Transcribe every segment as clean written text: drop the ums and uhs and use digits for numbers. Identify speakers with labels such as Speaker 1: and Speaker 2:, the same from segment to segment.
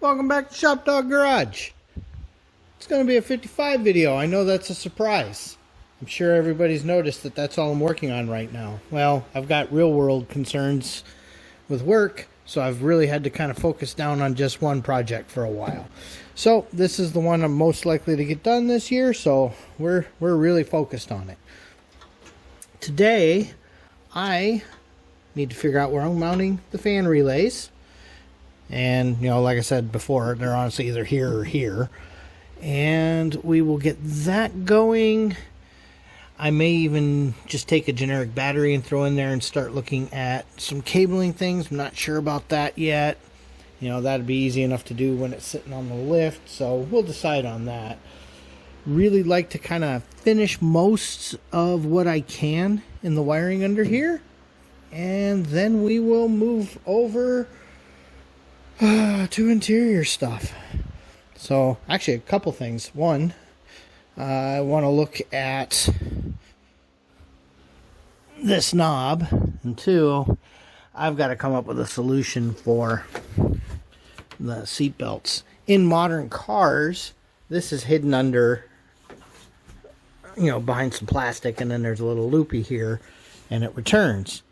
Speaker 1: Welcome back to ShopDog-Garage. It's going to be a 55 video. I know that's a surprise. I'm sure everybody's noticed that that's all I'm working on right now. Well, I've got real world concerns with work, so I've really had to kind of focus down on just one project for a while. So this is the one I'm most likely to get done this year, so we're really focused on it. Today, I need to figure out where I'm mounting the fan relays. And, you know, like I said before, they're honestly either here or here. And we will get that going. I may even just take a generic battery and throw in there and start looking at some cabling things. I'm not sure about that yet. You know, that'd be easy enough to do when it's sitting on the lift. So we'll decide on that. Really like to kind of finish most of what I can in the wiring under here. And then we will move over to interior stuff. So actually a couple things. One, I want to look at this knob, and two, I've got to come up with a solution for the seat belts. In modern cars, this is hidden under, you know, behind some plastic, and then there's a little loopy here and it returns.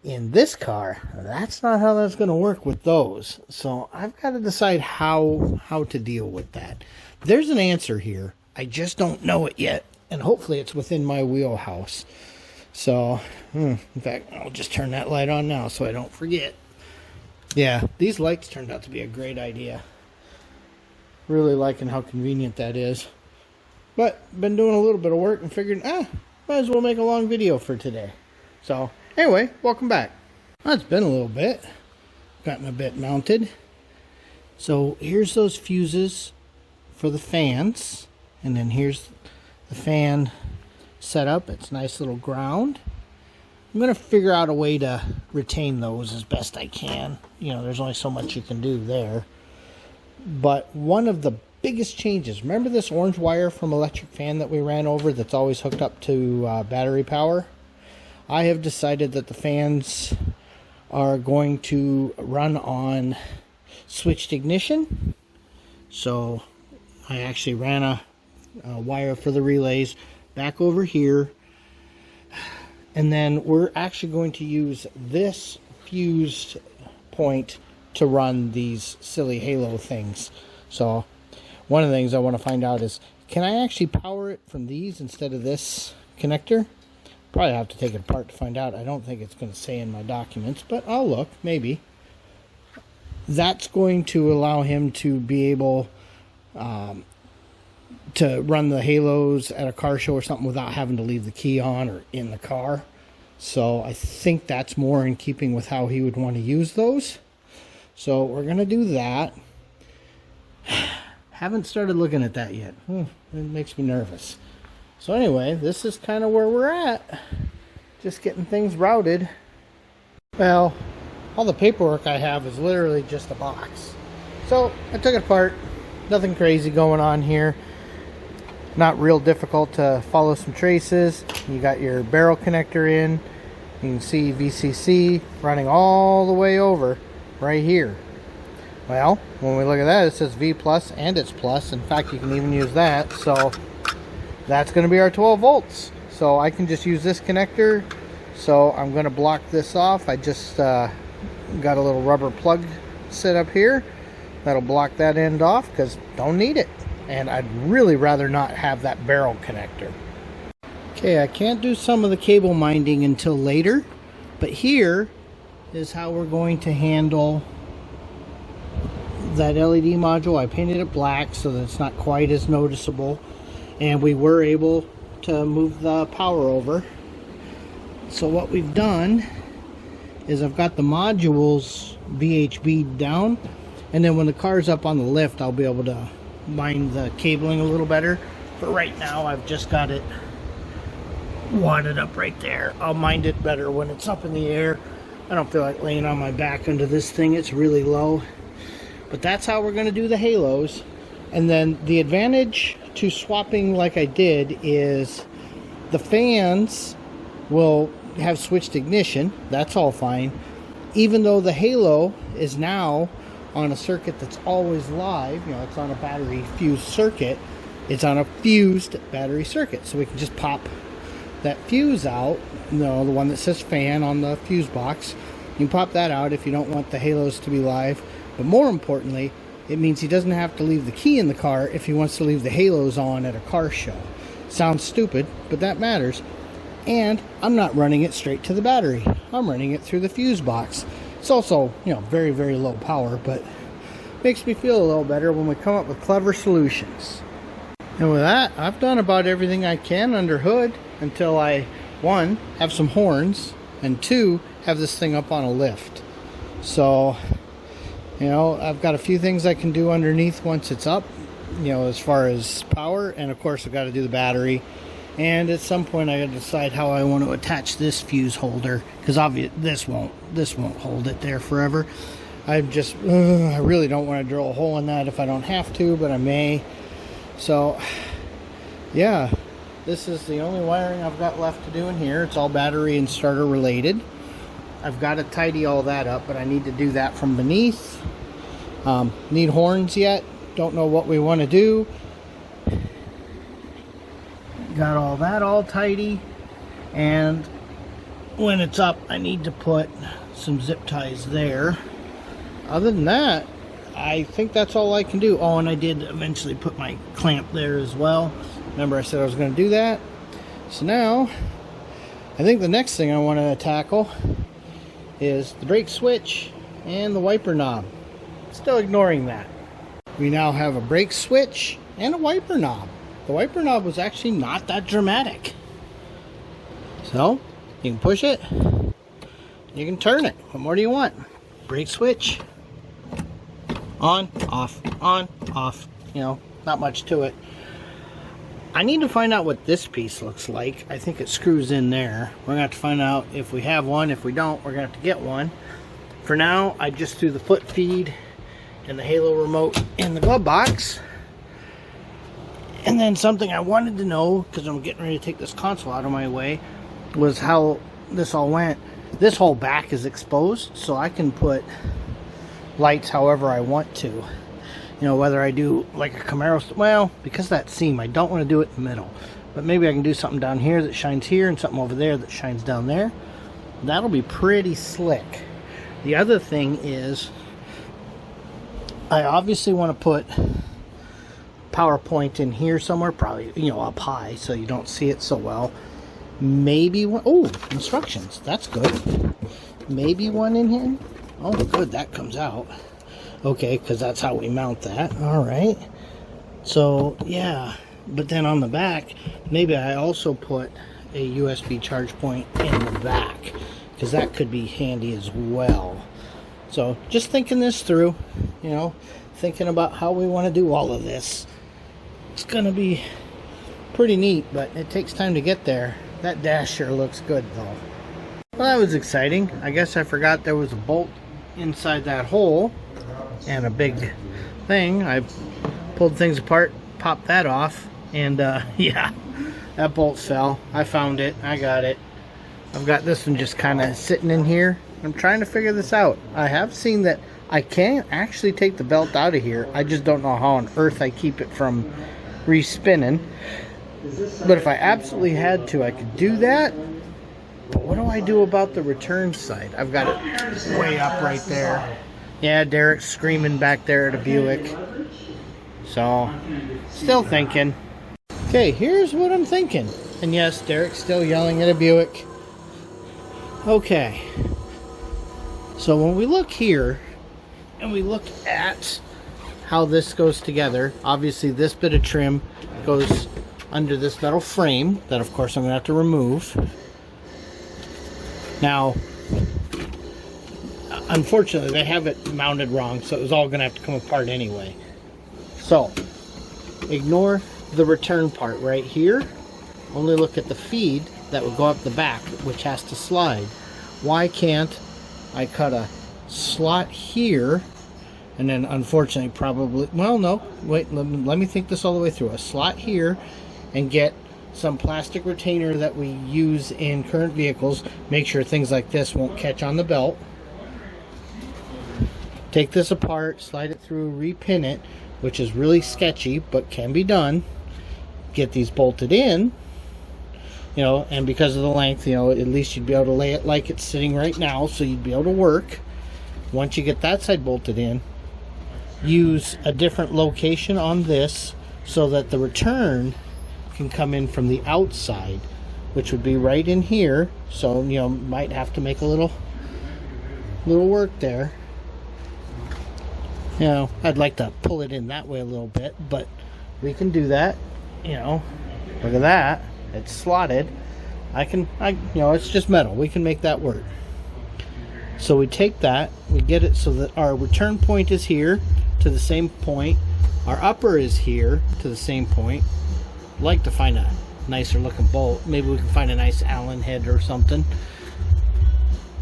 Speaker 1: In this car, that's not how that's going to work with those. So I've got to decide how to deal with that. There's an answer here. I just don't know it yet. And hopefully it's within my wheelhouse. So, in fact, I'll just turn that light on now so I don't forget. Yeah, these lights turned out to be a great idea. Really liking how convenient that is. But, been doing a little bit of work and figured, might as well make a long video for today. So, anyway, welcome back. Well, it's been a little bit. Gotten a bit mounted. So here's those fuses for the fans. And then here's the fan setup. It's a nice little ground. I'm going to figure out a way to retain those as best I can. You know, there's only so much you can do there. But one of the biggest changes, remember this orange wire from electric fan that we ran over that's always hooked up to battery power? I have decided that the fans are going to run on switched ignition. So I actually ran a wire for the relays back over here. And then we're actually going to use this fused point to run these silly halo things. So one of the things I want to find out is, can I actually power it from these instead of this connector? Probably have to take it apart to find out. I don't think it's going to say in my documents, but I'll look, maybe. That's going to allow him to be able to run the halos at a car show or something without having to leave the key on or in the car. So I think that's more in keeping with how he would want to use those. So we're going to do that. Haven't started looking at that yet. It makes me nervous. So anyway, this is kind of where we're at. Just getting things routed. Well, all the paperwork I have is literally just a box. So I took it apart. Nothing crazy going on here. Not real difficult to follow some traces. You got your barrel connector in. You can see VCC running all the way over right here. Well, when we look at that, it says V plus and it's plus. In fact, you can even use that. So that's going to be our 12 volts. So I can just use this connector. So I'm going to block this off. I just got a little rubber plug set up here. That'll block that end off because don't need it. And I'd really rather not have that barrel connector. Okay, I can't do some of the cable minding until later. But here is how we're going to handle that LED module. I painted it black so that it's not quite as noticeable. And we were able to move the power over. So what we've done is I've got the modules VHB'd down, and then when the car's up on the lift, I'll be able to mind the cabling a little better. But right now I've just got it wadded up right there. I'll mind it better when it's up in the air. I don't feel like laying on my back under this thing. It's really low. But that's how we're going to do the halos. And then the advantage to swapping like I did is the fans will have switched ignition. That's all fine. Even though the halo is now on a circuit that's always live, you know, it's on a battery fused circuit, it's on a fused battery circuit. So we can just pop that fuse out, you know, the one that says fan on the fuse box. You can pop that out if you don't want the halos to be live. But more importantly, it means he doesn't have to leave the key in the car if he wants to leave the halos on at a car show. Sounds stupid, but that matters. And I'm not running it straight to the battery. I'm running it through the fuse box. It's also, you know, very, very low power, but makes me feel a little better when we come up with clever solutions. And with that, I've done about everything I can under hood until I, 1, have some horns, and 2, have this thing up on a lift. So, you know, I've got a few things I can do underneath once it's up, you know, as far as power, and of course I've got to do the battery. And at some point I got to decide how I want to attach this fuse holder, because obviously this won't hold it there forever. I really don't want to drill a hole in that if I don't have to, but I may. So yeah, this is the only wiring I've got left to do in here. It's all battery and starter related. I've got to tidy all that up, but I need to do that from beneath. Need horns yet, don't know what we want to do. Got all that all tidy, and when it's up I need to put some zip ties there. Other than that, I think that's all I can do. Oh, and I did eventually put my clamp there as well. Remember I said I was going to do that. So now I think the next thing I want to tackle is the brake switch and the wiper knob. Still ignoring that. We now have a brake switch and a wiper knob. The wiper knob was actually not that dramatic. So you can push it, you can turn it. What more do you want? Brake switch, on, off, you know, not much to it. I need to find out what this piece looks like. I think it screws in there. We're gonna have to find out if we have one. If we don't, we're gonna have to get one. For now, I just threw the foot feed and the halo remote in the glove box. And then something I wanted to know, because I'm getting ready to take this console out of my way, was how this all went. This whole back is exposed, so I can put lights however I want to. You know, whether I do like a Camaro, well, because of that seam, I don't want to do it in the middle. But maybe I can do something down here that shines here and something over there that shines down there. That'll be pretty slick. The other thing is, I obviously want to put power point in here somewhere, probably, you know, up high so you don't see it so well. Maybe one, oh, instructions, that's good. Maybe one in here. Oh good, that comes out. Okay, because that's how we mount that. All right, so yeah, but then on the back maybe I also put a USB charge point in the back, because that could be handy as well. So just thinking this through, you know, thinking about how we want to do all of this. It's gonna be pretty neat, but it takes time to get there. That dash sure looks good though. Well, that was exciting. I guess I forgot there was a bolt inside that hole and a big thing. I pulled things apart, popped that off, and yeah, that bolt fell. I found it, I got it. I've got this one just kind of sitting in here. I'm trying to figure this out. I have seen that I can actually take the belt out of here. I just don't know how on earth I keep it from respinning. But if I absolutely had to, I could do that. But what do I do about the return side? I've got it way up right there. Yeah, Derek's screaming back there at a Buick. So, still thinking. Okay, here's what I'm thinking. And yes, Derek's still yelling at a Buick. Okay. So when we look here, and we look at how this goes together, obviously this bit of trim goes under this metal frame that of course I'm going to have to remove. Now, unfortunately they have it mounted wrong, so it was all going to have to come apart anyway. So, ignore the return part right here. Only look at the feed that would go up the back, which has to slide. Why can't I cut a slot here, and then unfortunately probably, well no, wait, let me think this all the way through. A slot here, and get some plastic retainer that we use in current vehicles. Make sure things like this won't catch on the belt. take this apart, slide it through, repin it, which is really sketchy but can be done. Get these bolted in, you know, and because of the length, you know, at least you'd be able to lay it like it's sitting right now, so you'd be able to work. Once you get that side bolted in, use a different location on this so that the return can come in from the outside, which would be right in here. So, you know, might have to make a little work there. You know, I'd like to pull it in that way a little bit, but we can do that. You know, look at that. It's slotted. You know, it's just metal. We can make that work. So we take that, we get it so that our return point is here to the same point. Our upper is here to the same point. I'd like to find a nicer looking bolt. Maybe we can find a nice Allen head or something.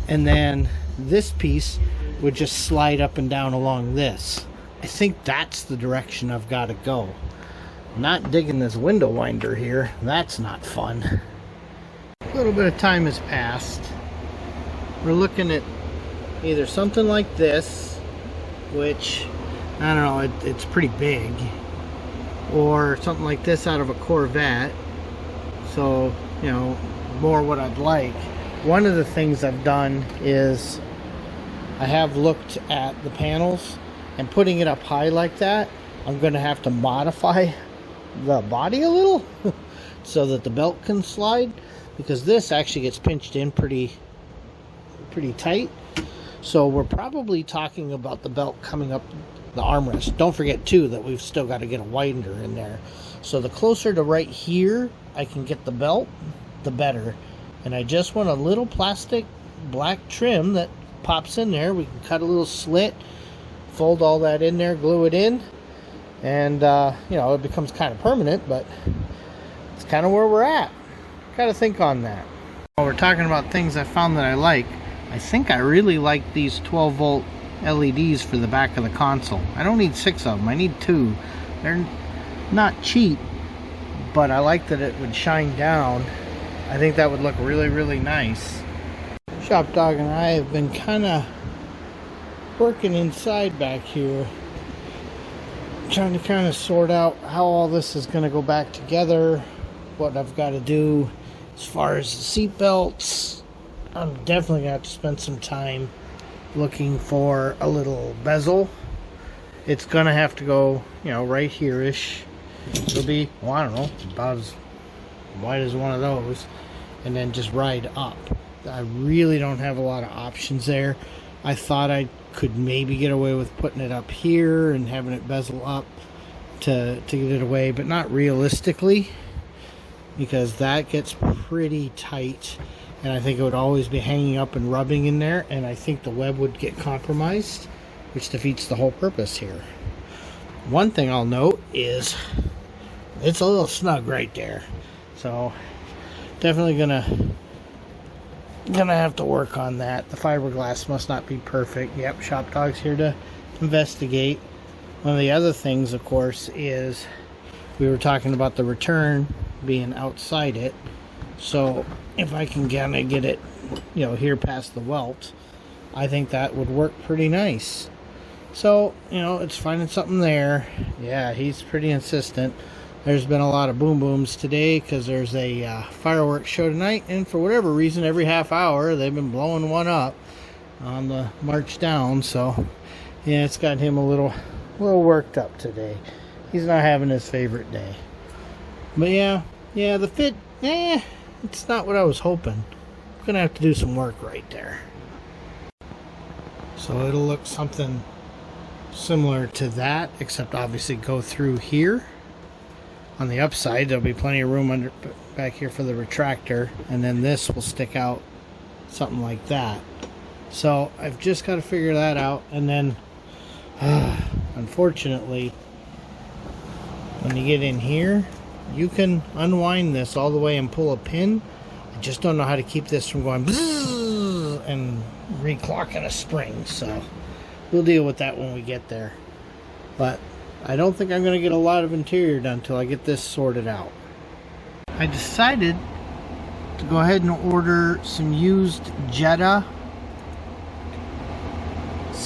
Speaker 1: And then this piece would just slide up and down along this. I think that's the direction I've got to go. Not digging this window winder here. That's not fun. A little bit of time has passed. We're looking at either something like this, which, I don't know, it's pretty big, or something like this out of a Corvette. So, you know, more what I'd like. One of the things I've done is I have looked at the panels, and putting it up high like that, I'm going to have to modify the body a little so that the belt can slide, because this actually gets pinched in pretty tight. So we're probably talking about the belt coming up the armrest. Don't forget too that we've still got to get a winder in there. So the closer to right here I can get the belt, the better. And I just want a little plastic black trim that pops in there. We can cut a little slit, fold all that in there, glue it in, and you know, it becomes kind of permanent, but it's kind of where we're at. Gotta think on that. While we're talking about things I found that I like, I think I really like these 12 volt LEDs for the back of the console. I don't need 6 of them, I need 2. They're not cheap, but I like that it would shine down. I think that would look really, really nice. ShopDog and I have been kind of working inside back here, trying to kind of sort out how all this is going to go back together, what I've got to do as far as the seat belts. I'm definitely going to have to spend some time looking for a little bezel. It's going to have to go, you know, right here-ish. It'll be, well, I don't know, about as wide as one of those, and then just ride up. I really don't have a lot of options there. I thought I could maybe get away with putting it up here and having it bezel up to get it away, but not realistically, because that gets pretty tight, and I think it would always be hanging up and rubbing in there, and I think the web would get compromised, which defeats the whole purpose here. One thing I'll note is it's a little snug right there, so definitely gonna have to work on that. The fiberglass must not be perfect. Yep, ShopDog's here to investigate. One of the other things, of course, is we were talking about the return being outside it. So if I can kind of get it, you know, here past the welt, I think that would work pretty nice. So, you know, it's finding something there. Yeah, he's pretty insistent. There's been a lot of boom booms today because there's a fireworks show tonight, and for whatever reason, every half hour they've been blowing one up on the march down. So yeah, it's got him a little worked up today. He's not having his favorite day. But yeah, the fit, it's not what I was hoping. I'm gonna have to do some work right there. So it'll look something similar to that, except obviously go through here. On the upside, there'll be plenty of room back here for the retractor, and then this will stick out something like that. So I've just got to figure that out, and then unfortunately, when you get in here, you can unwind this all the way and pull a pin. I just don't know how to keep this from going bzzz and reclocking a spring, so we'll deal with that when we get there. But I don't think I'm going to get a lot of interior done until I get this sorted out. I decided to go ahead and order some used Jetta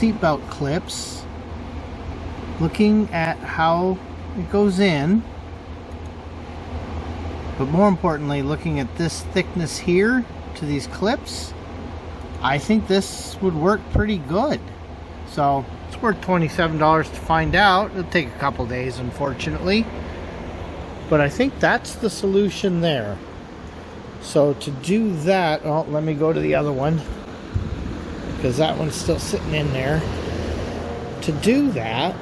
Speaker 1: seatbelt clips, looking at how it goes in, but more importantly, looking at this thickness here to these clips, I think this would work pretty good. So it's worth $27 to find out. It'll take a couple days, unfortunately, but I think that's the solution there. So to do that, oh, let me go to the other one, because that one's still sitting in there. To do that,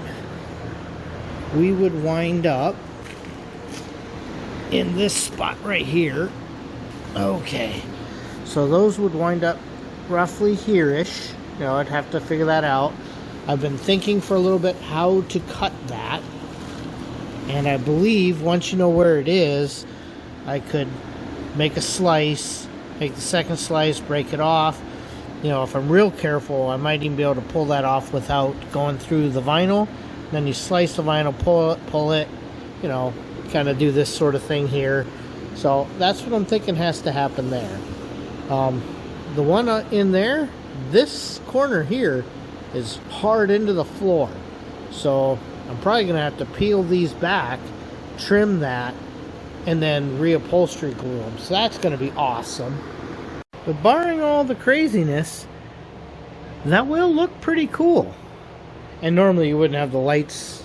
Speaker 1: we would wind up in this spot right here. Okay, so those would wind up roughly here-ish. You know, I'd have to figure that out. I've been thinking for a little bit how to cut that, and I believe once you know where it is, I could make a slice, make the second slice, break it off. You know, if I'm real careful, I might even be able to pull that off without going through the vinyl. Then you slice the vinyl, pull it, you know, kind of do this sort of thing here. So that's what I'm thinking has to happen there. The one in there, this corner here is hard into the floor. So I'm probably going to have to peel these back, trim that, and then reupholstery glue them. So that's going to be awesome. But barring all the craziness, that will look pretty cool. And normally you wouldn't have the lights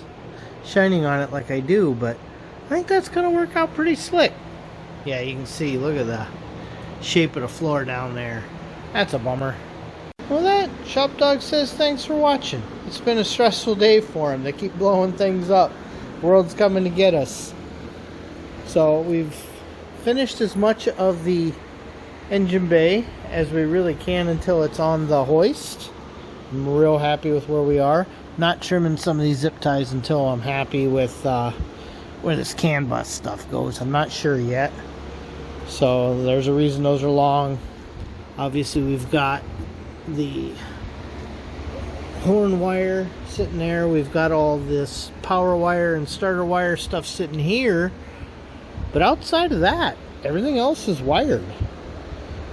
Speaker 1: shining on it like I do, but I think that's going to work out pretty slick. Yeah, you can see, look at the shape of the floor down there. That's a bummer. Well, that ShopDog says thanks for watching. It's been a stressful day for him. They keep blowing things up. World's coming to get us. So we've finished as much of the engine bay as we really can until it's on the hoist. I'm real happy with where we are. Not trimming some of these zip ties until I'm happy with where this CAN bus stuff goes. I'm not sure yet. So there's a reason those are long. Obviously we've got the horn wire sitting there. We've got all this power wire and starter wire stuff sitting here. But outside of that, everything else is wired.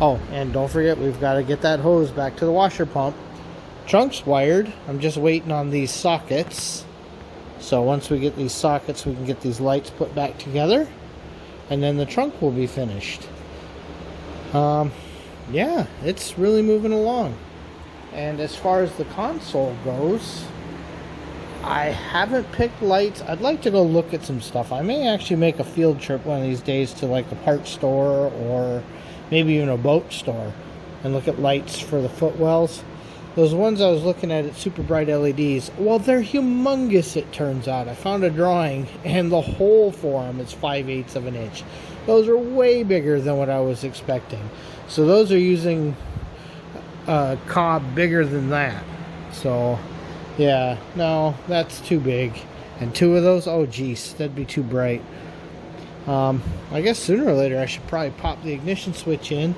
Speaker 1: Oh, and don't forget, we've got to get that hose back to the washer pump. Trunk's wired. I'm just waiting on these sockets. So once we get these sockets, we can get these lights put back together. And then the trunk will be finished. Yeah, it's really moving along. And as far as the console goes, I haven't picked lights. I'd like to go look at some stuff. I may actually make a field trip one of these days to like a parts store or maybe even a boat store and look at lights for the footwells. Those ones I was looking at Super Bright LEDs, well, they're humongous, it turns out. I found a drawing and the hole for them is 5/8 of an inch. Those are way bigger than what I was expecting. So those are using a cob bigger than that. So yeah, no, that's too big. And two of those, oh geez, that'd be too bright. I guess sooner or later I should probably pop the ignition switch in.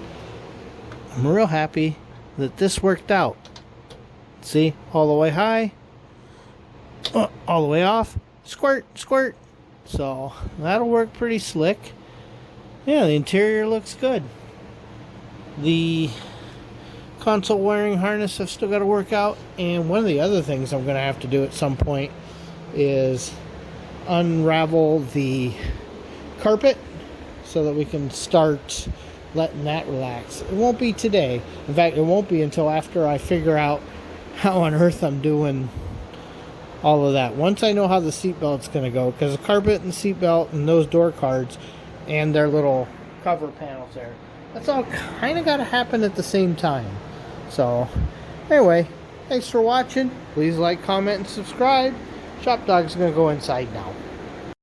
Speaker 1: I'm real happy that this worked out. See, all the way high, all the way off, squirt, squirt. So that'll work pretty slick. Yeah, the interior looks good. The console wiring harness I've still got to work out, and one of the other things I'm going to have to do at some point is unravel the carpet so that we can start letting that relax. It won't be today. In fact, it won't be until after I figure out how on earth I'm doing all of that. Once I know how the seatbelt's going to go, because the carpet and the seatbelt and those door cards and their little cover panels there, that's all kind of got to happen at the same time. So anyway, thanks for watching. Please like, comment, and subscribe. ShopDog's going to go inside now.